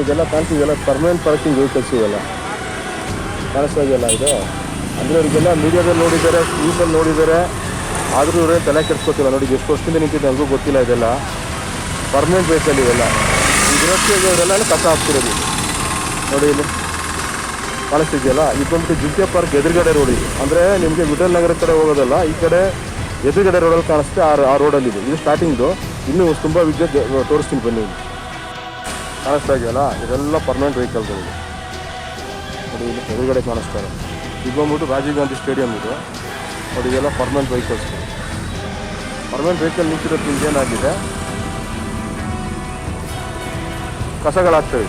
ಇದೆಲ್ಲ ಕಾಣಿಸ್ತಿದೆಯಲ್ಲ permanent parking vehicles ಇವೆಲ್ಲ ಕಾಣಿಸ್ತಾ ಇದೆಯಲ್ಲ ಇದು. ಅಂದರೆ ಇವರಿಗೆಲ್ಲ ಮೀಡಿಯಾದಲ್ಲಿ ನೋಡಿದ್ದಾರೆ, ನ್ಯೂಸಲ್ಲಿ ನೋಡಿದ್ದಾರೆ, ಆದರೂ ಇವರೇನು ತಲೆ ಕೆಡಿಸ್ಕೊತಿಲ್ಲ. ನೋಡಿ ಎಷ್ಟು ವರ್ಷದಿಂದ ನಿಂತಿದೆ ನನಗೂ ಗೊತ್ತಿಲ್ಲ. ಇದೆಲ್ಲ ಪರ್ಮನೆಂಟ್ ವೆಹಿಕಲ್ ಇವೆಲ್ಲ. ಇದರಕ್ಕೆ ಇವರೆಲ್ಲ ಕಸ ಹಾಕ್ತಿರೋದು ನೋಡಿ ಇಲ್ಲಿ ಕಾಣಿಸ್ತಿದೆಯಲ್ಲ. ಇದು ಬಂದ್ಬಿಟ್ಟು ಜಿಂಕೆ ಪಾರ್ಕ್ ಎದುರುಗಡೆ ರೋಡ್ ಇದು. ಅಂದರೆ ನಿಮಗೆ ವಿಠಲ್ ನಗರ ಕಡೆ ಹೋಗೋದಲ್ಲ, ಈ ಕಡೆ ಎದುರುಗಡೆ ರೋಡಲ್ಲಿ ಕಾಣಿಸುತ್ತೆ. ಆ ರೋಡಲ್ಲಿ ಇದು ಸ್ಟಾರ್ಟಿಂಗ್ದು. ಇನ್ನೂ ತುಂಬ ವಿದ್ಯುತ್ ತೋರಿಸ್ತೀನಿ ಬನ್ನಿ. ಇಲ್ಲಿ ಕಾಣಿಸ್ತಾ ಇದೆಯಲ್ಲ, ಇದೆಲ್ಲ ಪರ್ಮನೆಂಟ್ ವೆಹಿಕಲ್ಗಳು ನೋಡಿ. ಇಲ್ಲಿ ಎದುರುಗಡೆ ಕಾಣಿಸ್ತಾರೆ. ಇದು ಬಂದ್ಬಿಟ್ಟು ರಾಜೀವ್ ಗಾಂಧಿ ಸ್ಟೇಡಿಯಂ ಇದು ನೋಡಿ. ಇದೆಲ್ಲ ಪರ್ಮನೆಂಟ್ ವೆಹಿಕಲ್ಸ್. ಪರ್ಮನೆಂಟ್ ವೆಹಿಕಲ್ ನಿಂತಿರೋದು ನಿಮ್ಗೆ ಏನಾಗಿದೆ, ಕಸಗಳಾಗ್ತವೆ.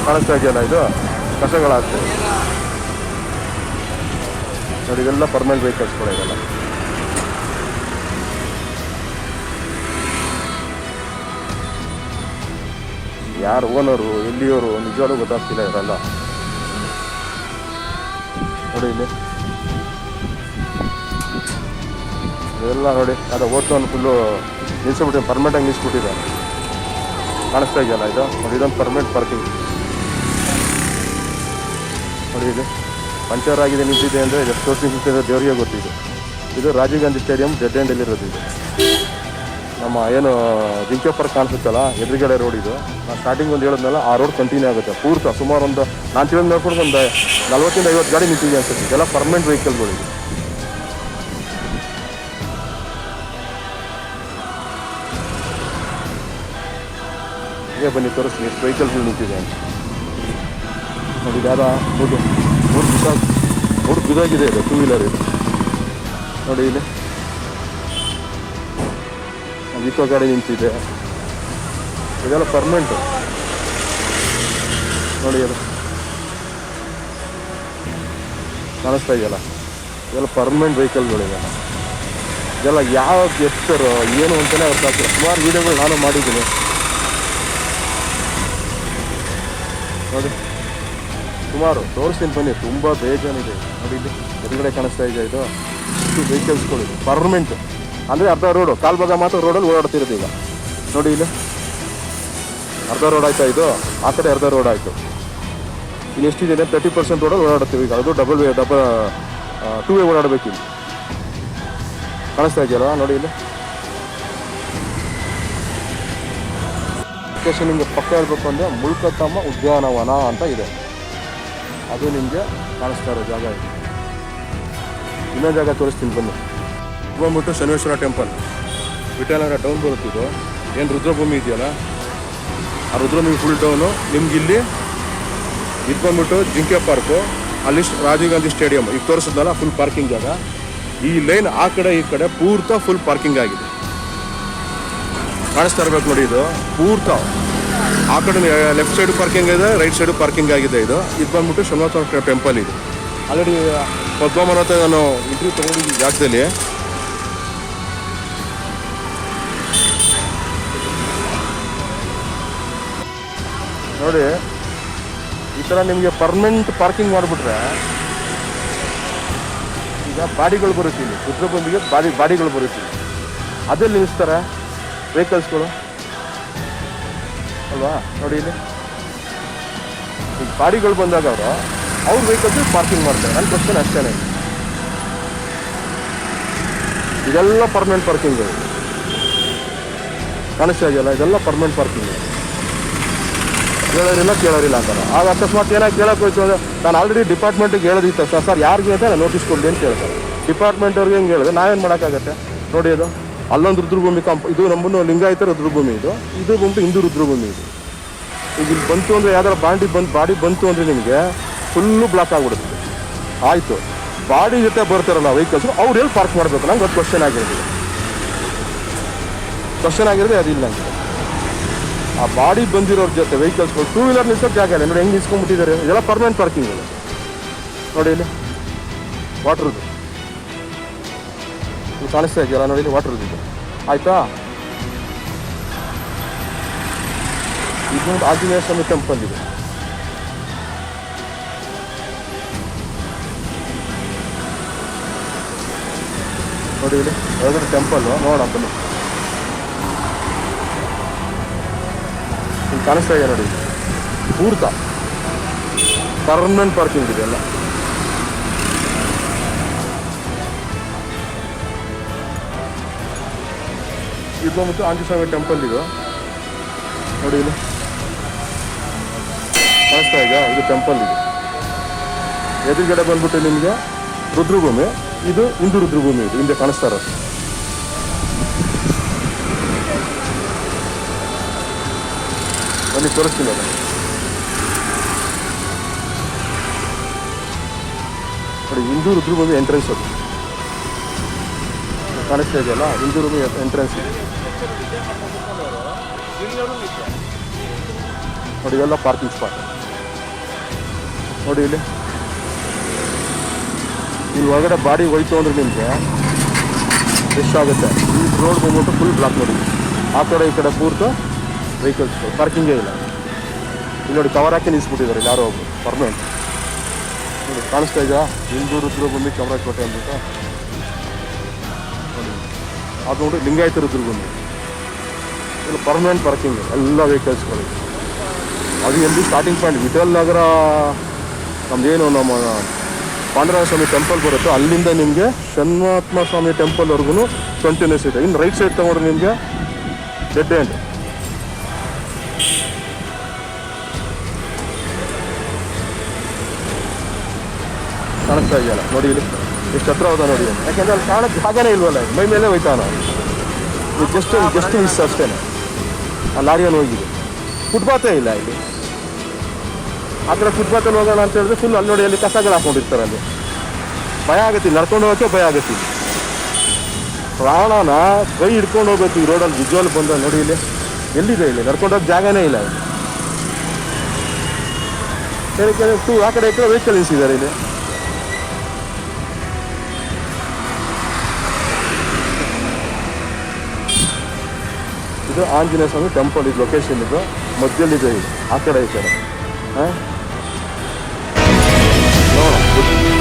ಕಾಣಿಸ್ತಾ ಇದೆಯಲ್ಲ, ಇದು ಕಸಗಳಾಗ್ತವೆ ನೋಡಿ. ಇದೆಲ್ಲ ಪರ್ಮನೆಂಟ್ ವೆಹಿಕಲ್ಸ್ಗಳು ಇದೆಲ್ಲ. ಯಾರು ಓನರು, ಎಲ್ಲಿಯವರು ನಿಜವಾಗ್ಲೂ ಗೊತ್ತಾಗ್ತಿಲ್ಲ ಇವರೆಲ್ಲ ನೋಡಿ. ಇಲ್ಲಿ ಇದೆಲ್ಲ ನೋಡಿ, ಅದು ಓದ್ತವನು ಫುಲ್ಲು ನಿಲ್ಲಿಸ್ಬಿಟ್ಟು ಪರ್ಮನೆಂಟಾಗಿ ನಿಲ್ಲಿಸ್ಬಿಟ್ಟಿದ್ದಾರೆ. ಕಾಣಿಸ್ತಾ ಇದೆಯಲ್ಲ ಇದು ನೋಡಿ. ಇದೊಂದು ಪರ್ಮನೆಂಟ್ ಪಾರ್ಕಿಂಗ್ ನೋಡಿ. ಇದು ಪಂಚರ್ ಆಗಿದೆ, ನಿಂತಿದೆ ಅಂದರೆ ಎಷ್ಟು ವರ್ಷ ನಿಂತಿದೆ ದೇವರಿಗೆ ಗೊತ್ತಿದೆ. ಇದು ರಾಜೀವ್ ಗಾಂಧಿ ಸ್ಟೇಡಿಯಂ ಡೆಡ್ ಎಂಡಲ್ಲಿರೋದು. ಇದು ನಮ್ಮ ಏನು ಜಿಂಕೆ ಪಾರ್ಕ್ ಕಾಣಿಸುತ್ತಲ್ಲ ಎದುರುಗಡೆ ರೋಡ್ ಇದು. ನಾನು ಸ್ಟಾರ್ಟಿಂಗ್ ಒಂದು ಹೇಳಿದ್ನಲ್ಲ, ಆ ರೋಡ್ ಕಂಟಿನ್ಯೂ ಆಗುತ್ತೆ ಪೂರ್ತಿ. ಸುಮಾರು ಒಂದು ನಾನು ತಿಳಿದು ನೋಡ್ಕೊಂಡು ಒಂದು 40-50 ಗಾಡಿ ನಿಂತಿದೆ ಅನ್ಸುತ್ತೆ. ಇದೆಲ್ಲ ಪರ್ಮನೆಂಟ್ ವೆಹಿಕಲ್ಗಳು. ಇದು ಹೀಗೆ ಬನ್ನಿ ತೋರಿಸ್ತೀನಿ ಎಷ್ಟು ವೆಹಿಕಲ್ಗಳು ನಿಂತಿದೆ ಅಂತ ನೋಡಿ. ಯಾರ ಮೂರು ಬಿದಾಗಿದೆ ಇದು, 2 ವೀಲರ್ ಇದು ನೋಡಿ. ಇಲ್ಲಿ ಇಕೋ ಗಾಡಿ ನಿಂತಿದೆ. ಇದೆಲ್ಲ ಪರ್ಮನೆಂಟು ನೋಡಿ. ಅದು ಕಾಣಿಸ್ತಾ ಇದೆಯಲ್ಲ, ಇದೆಲ್ಲ ಪರ್ಮನೆಂಟ್ ವೆಹಿಕಲ್ಗಳಿದೆ. ಇದೆಲ್ಲ ಯಾವ ಹೆಸರು ಏನು ಅಂತಲೇ ಅರ್ಥ ಆಗ್ತಿಲ್ಲ. ಸುಮಾರು ವೀಡಿಯೋಗಳು ನಾನು ಮಾಡಿದ್ದೀನಿ ನೋಡಿ. ಸುಮಾರು ತೋರಿಸ್ತೀನಿ ಬನ್ನಿ, ತುಂಬ ಬೇಜಾನಿದೆ ನೋಡಿ. ಇಲ್ಲಿ ಎದುರುಗಡೆ ಕಾಣಿಸ್ತಾ ಇದೆ, ಇದು ಇಷ್ಟು ವೆಹಿಕಲ್ಸ್ಗಳು ಪರ್ಮನೆಂಟ್. ಅಂದರೆ ಅರ್ಧ ರೋಡು, ಕಾಲು ಭಾಗ ಮಾತ್ರ ರೋಡಲ್ಲಿ ಓಡಾಡ್ತಿರೋದು ಈಗ ನೋಡಿ. ಇಲ್ಲಿ ಅರ್ಧ ರೋಡ್ ಆಯ್ತಾ, ಇದು ಆ ಕಡೆ ಅರ್ಧ ರೋಡ್ ಆಯಿತು. ಇನ್ನು ಎಷ್ಟಿದೆ 30% ರೋಡಲ್ಲಿ ಓಡಾಡ್ತೀವಿ ಈಗ. ಅದು ಡಬಲ್ 2 ವೇ ಓಡಾಡಬೇಕು. ಇಲ್ಲಿ ಕಾಣಿಸ್ತಾ ಇದೆಯಲ್ಲ ನೋಡಿ. ಇಲ್ಲಿ ಲೊಕೇಶನ್ ನಿಮಗೆ ಪಕ್ಕ ಹೇಳ್ಬೇಕು ಅಂದರೆ ಮುಳ್ಕತ್ತಮ್ಮ ಉದ್ಯಾನವನ ಅಂತ ಇದೆ. ಅದು ನಿಮಗೆ ಕಾಣಿಸ್ತಾ ಇರೋ ಜಾಗ ಇದೆ. ಇನ್ನೊಂದು ಜಾಗ ತೋರಿಸ್ತೀನಿ ಬನ್ನಿ. ಬಂದ್ಬಿಟ್ಟು ಶನೇಶ್ವರ ಟೆಂಪಲ್, ವಿಠಲನಗರ ಡೌನ್ ಬರುತ್ತಿದ್ದು. ಏನು ರುದ್ರಭೂಮಿ ಇದೆಯಲ್ಲ, ಆ ರುದ್ರಭೂಮಿ ಫುಲ್ ಡೌನು. ನಿಮ್ಗೆ ಇಲ್ಲಿ ಇದು ಬಂದ್ಬಿಟ್ಟು ಜಿಂಕೆ ಪಾರ್ಕು, ಅಲ್ಲಿ ರಾಜೀವ್ ಗಾಂಧಿ ಸ್ಟೇಡಿಯಂ ಈಗ ತೋರಿಸಿದ್ನಲ್ಲ ಫುಲ್ ಪಾರ್ಕಿಂಗ್ ಜಾಗ. ಈ ಲೈನ್ ಆ ಕಡೆ ಈ ಕಡೆ ಪೂರ್ತ ಫುಲ್ ಪಾರ್ಕಿಂಗ್ ಆಗಿದೆ. ಕಾಣಿಸ್ತಾ ಇರಬೇಕು ನೋಡಿ. ಇದು ಪೂರ್ತ ಆ ಕಡೆ ಲೆಫ್ಟ್ ಸೈಡು ಪಾರ್ಕಿಂಗ್ ಇದೆ, ರೈಟ್ ಸೈಡು ಪಾರ್ಕಿಂಗ್ ಆಗಿದೆ. ಇದು ಬಂದ್ಬಿಟ್ಟು ಶನೇಶ್ವರ ಟೆಂಪಲ್. ಇದು ಆಲ್ರೆಡಿ ಪದ್ಮಮನ ಹತ್ರ ನಾನು ಇಂಟರ್ವ್ಯೂ ತೊಗೊಂಡಿದ್ದ ಜಾಗದಲ್ಲಿ. ನೋಡಿ ಈ ಥರ ನಿಮಗೆ ಪರ್ಮನೆಂಟ್ ಪಾರ್ಕಿಂಗ್ ಮಾಡಿಬಿಟ್ರೆ, ಈಗ ಬಾಡಿಗಳು ಬರುತ್ತೆ ಇಲ್ಲಿ, ರುದ್ರಭೂಮಿಗೆ ಬಾಡಿಗಳು ಬರುತ್ತೆ. ಅದೆಲ್ಲಿ ನಿಲ್ಲಿಸ್ತಾರೆ ವೆಹಿಕಲ್ಸ್ಗಳು ಅಲ್ವಾ ನೋಡಿ. ಇಲ್ಲಿ ಈಗ ಬಾಡಿಗಳು ಬಂದಾಗ ಅವ್ರ ವೆಹಿಕಲ್ಸ್ ಪಾರ್ಕಿಂಗ್ ಮಾಡ್ತಾರೆ. ನನ್ನ ಕ್ವಶನ್ ಅಷ್ಟೇ. ಇದೆಲ್ಲ ಪರ್ಮನೆಂಟ್ ಪಾರ್ಕಿಂಗ್ಗಳು ಕಾಣಿಸ್ತಾ ಇದೆಯಲ್ಲ, ಇದೆಲ್ಲ ಪರ್ಮನೆಂಟ್ ಪಾರ್ಕಿಂಗ್. ಕೇಳೋರಿಲ್ಲ ಅಂತಾರೆ. ಆಗ ಅಕಸ್ಮಾತ್ ಏನಾಗಿ ಕೇಳೋಕೆ ಹೋಯ್ತು ಅಂದರೆ, ನಾನು ಆಲ್ರೆಡಿ ಡಿಪಾರ್ಟ್ಮೆಂಟಿಗೆ ಹೇಳೋದಿತ್ತು ಸರ್ ಯಾರಿಗೆ ಅಂತ ನೋಟಿಸ್ ಕೊಡಲಿ ಅಂತ ಹೇಳ್ತಾರೆ. ಡಿಪಾರ್ಟ್ಮೆಂಟವ್ರಿಗೆ ಹೆಂಗೆ ಹೇಳಿದ್ರೆ ನಾವೇನು ಮಾಡೋಕ್ಕಾಗತ್ತೆ ನೋಡಿ. ಅದು ಅಲ್ಲೊಂದು ರುದ್ರಭೂಮಿ ಇದು ನಮ್ಮನ್ನು ಲಿಂಗಾಯತ ರುದ್ರಭೂಮಿ. ಇದು ಬಂದು ಹಿಂದೂ ರುದ್ರಭೂಮಿ. ಈಗ ಇಲ್ಲಿ ಬಂತು ಅಂದರೆ ಯಾವ್ದಾರ ಬಾಡಿ ಬಂತು ಅಂದರೆ ನಿಮಗೆ ಫುಲ್ಲು ಬ್ಲಾಕ್ ಆಗಿಬಿಡುತ್ತೆ. ಆಯಿತು, ಬಾಡಿ ಜೊತೆ ಬರ್ತಾರಲ್ಲ ವೆಹಿಕಲ್ಸ್, ಅವ್ರು ಎಲ್ಲಿ ಪಾರ್ಕ್ ಮಾಡಬೇಕು ನಂಗೆ ಅದು ಕ್ವಶನ್ ಆಗಿರೋದು ಅದಿಲ್ಲ ನನಗೆ. ಆ ಬಾಡಿ ಬಂದಿರೋರ ಜೊತೆ ವೆಹಿಕಲ್ಸ್ಗಳು 2 ವೀಲರ್ ನಿಲ್ಸೋಕ್ಕೆ ಜಾಗ ಇಲ್ಲ ನೋಡಿ. ಹೆಂಗೆ ನಿಲ್ಸ್ಕೊಂಡ್ಬಿಟ್ಟಿದ್ದಾರೆ. ಇದೆಲ್ಲ ಪರ್ಮನೆಂಟ್ ಪಾರ್ಕಿಂಗ್ ನೋಡಿ. ಇಲ್ಲಿ ವಾಟ್ರದ್ದು ಕಾಣಿಸ್ತಾ ಇದೆಯಲ್ಲ ನೋಡಿ. ಇಲ್ಲಿ ವಾಟ್ರದ್ದು ಇದೆ ಆಯಿತಾ. ಇದೊಂದು ಆಂಜನೇಯ ಸ್ವಾಮಿ ಟೆಂಪಲ್ ಇದೆ ನೋಡಿ. ಇಲ್ಲಿ ಯಾವ್ದಾದ್ರು ಟೆಂಪಲ್ಲು ನೋಡೋಣ ಬನ್ನಿ. ಇಲ್ಲಿ ಕಾಣಿಸ್ತಾ ಇದೆ ನೋಡಿ. ಪೂರ್ತ ಪರ್ಮನೆಂಟ್ ಪಾರ್ಕಿಂಗ್ ಇದೆ ಎಲ್ಲ. ಇದು ಬಂದ್ಬಿಟ್ಟು ಆಂಜನೇಯ ಸ್ವಾಮಿ ಟೆಂಪಲ್ ಇದು ನೋಡಿ, ಇಲ್ಲಿ ಕಾಣಿಸ್ತಾ ಇದೆಯಾ? ಇದು ಟೆಂಪಲ್ ಇದು. ಎದುರುಗಡೆ ಬಂದ್ಬಿಟ್ಟು ನಿಮಗೆ ರುದ್ರಭೂಮಿ, ಇದು ಹಿಂದೂ ರುದ್ರಭೂಮಿ, ಇದು ಹಿಂದೆ ಕಾಣಿಸ್ತಾ ಇರೋದು. ಬನ್ನಿ ತೋರಿಸ್ತೀನಿ ಅದು. ನೋಡಿ, ಹಿಂದೂ ರುದ್ರಭೂಮಿ ಎಂಟ್ರೆನ್ಸ್ ಅದು ಕಾಣಿಸ್ತಾ ಇದೆಯಲ್ಲ, ಹಿಂದೂ ರೂಮಿ ಎಂಟ್ರೆನ್ಸ್ ಇದೆ ನೋಡಿ. ಇವೆಲ್ಲ ಪಾರ್ಕಿಂಗ್ ಸ್ಪಾಟ್ ನೋಡಿ. ಇಲ್ಲಿ ಒಳಗಡೆ ಬಾಡಿ ಹೋಯ್ತು ಅಂದ್ರೆ ನಿಮಗೆ ಎಷ್ಟಾಗುತ್ತೆ. ಈ ರೋಡ್ ಬಂದ್ಬಿಟ್ಟು ಫುಲ್ ಬ್ಲಾಕ್ ನೋಡಿ. ಆ ಕಡೆ ಈ ಕಡೆ ಪೂರ್ತಿ ವೆಹಿಕಲ್ಸ್, ಪಾರ್ಕಿಂಗೇ ಇಲ್ಲ. ಇಲ್ಲಿ ನೋಡಿ ಕವರ್ ಹಾಕಿ ನಿಲ್ಲಿಸ್ಬಿಟ್ಟಿದ್ದಾರೆ ಇಲ್ಲಿ ಯಾರೋ ಒಬ್ಬರು ಪರ್ಮನೆಂಟ್. ನೋಡಿ ಕಾಣಿಸ್ತಾ ಇದೆಯಾ? ಹಿಂದೂ ರುದ್ರಭೂಮಿ ಚಾಮರಾಜಪೇಟೆ ಅಂದ್ಬಿಟ್ಟು ನೋಡಿ. ಅದು ನೋಡಿ ಲಿಂಗಾಯತ ರುದ್ರಭೂಮಿ. ಇಲ್ಲಿ ಪರ್ಮನೆಂಟ್ ಪಾರ್ಕಿಂಗ್ ಎಲ್ಲ ವೆಹಿಕಲ್ಸ್ಗಳು. ಅದು ಎಲ್ಲಿ ಸ್ಟಾರ್ಟಿಂಗ್ ಪಾಯಿಂಟ್ ವಿಠಲ್ ನಗರ ನಮ್ಮದೇನು ನಮ್ಮ ಪಾಂಡುರಂಗ ಸ್ವಾಮಿ ಟೆಂಪಲ್ ಬರುತ್ತೋ ಅಲ್ಲಿಂದ ನಿಮಗೆ ಷಣ್ಮಾತ್ಮ ಸ್ವಾಮಿ ಟೆಂಪಲ್ವರೆಗೂ ಕಂಟಿನ್ಯೂಸ್ ಇದೆ. ಇನ್ನು ರೈಟ್ ಸೈಡ್ ತಗೊಂಡ್ರೆ ನಿಮಗೆ ಡೆಡ್ ಎಂಡ್. ಕಾಣಿಸ್ತಾ ಇದೆಯಲ್ಲ ನೋಡಿ, ಇಲ್ಲಿ ಎಷ್ಟು ಹತ್ರ ಹೋದ ನೋಡಿ. ಯಾಕೆಂದರೆ ಅಲ್ಲಿ ಕಾಣಕ್ಕೆ ಜಾಗನೇ ಇಲ್ವಲ್ಲ, ಮೈ ಮೇಲೆ ಹೋಯ್ತಾನ. ಜಸ್ಟ್ ಮಿಸ್ ಅಷ್ಟೇ. ಆ ಲಾರಿಯಲ್ಲಿ ಹೋಗಿದೆ, ಫುಟ್ಪಾತೇ ಇಲ್ಲ ಇಲ್ಲಿ. ಆ ಕಡೆ ಫುಟ್ಪಾತಲ್ಲಿ ಹೋಗೋಣ ಅಂತ ಹೇಳಿದ್ರೆ ಫುಲ್ ಅಲ್ಲಿ ನೋಡಿ, ಅಲ್ಲಿ ಕಸಗಳು ಹಾಕೊಂಡಿರ್ತಾರೆ. ಅಲ್ಲಿ ಭಯ ಆಗುತ್ತೆ, ನಡ್ಕೊಂಡು ಹೋಗೋಕ್ಕೆ ಭಯ ಆಗುತ್ತೆ. ಪ್ರಾಣನ ಕೈ ಹಿಡ್ಕೊಂಡು ಹೋಗ್ಬೇಕು ಈ ರೋಡಲ್ಲಿ. ವಿಜುವಲ್ ಬಂದ ನೋಡಿ, ಇಲ್ಲಿ ಎಲ್ಲಿದೆ? ಇಲ್ಲಿ ನಡ್ಕೊಂಡು ಹೋಗಿ ಜಾಗನೇ ಇಲ್ಲ. ಆ ಕಡೆ ಈ ಕಡೆ ವೆಹಿಕಲ್ ನಿಲ್ಸಿದ್ದಾರೆ ಇಲ್ಲಿ. ಇದು ಆಂಜನೇಯ ಸ್ವಾಮಿ ಟೆಂಪಲ್. ಇದು ಲೊಕೇಶನ್ ಇದು ಮಧ್ಯದಲ್ಲಿದೆ. ಇದು ಆ ಕಡೆ ಈ ಕಡೆ ನೋಡ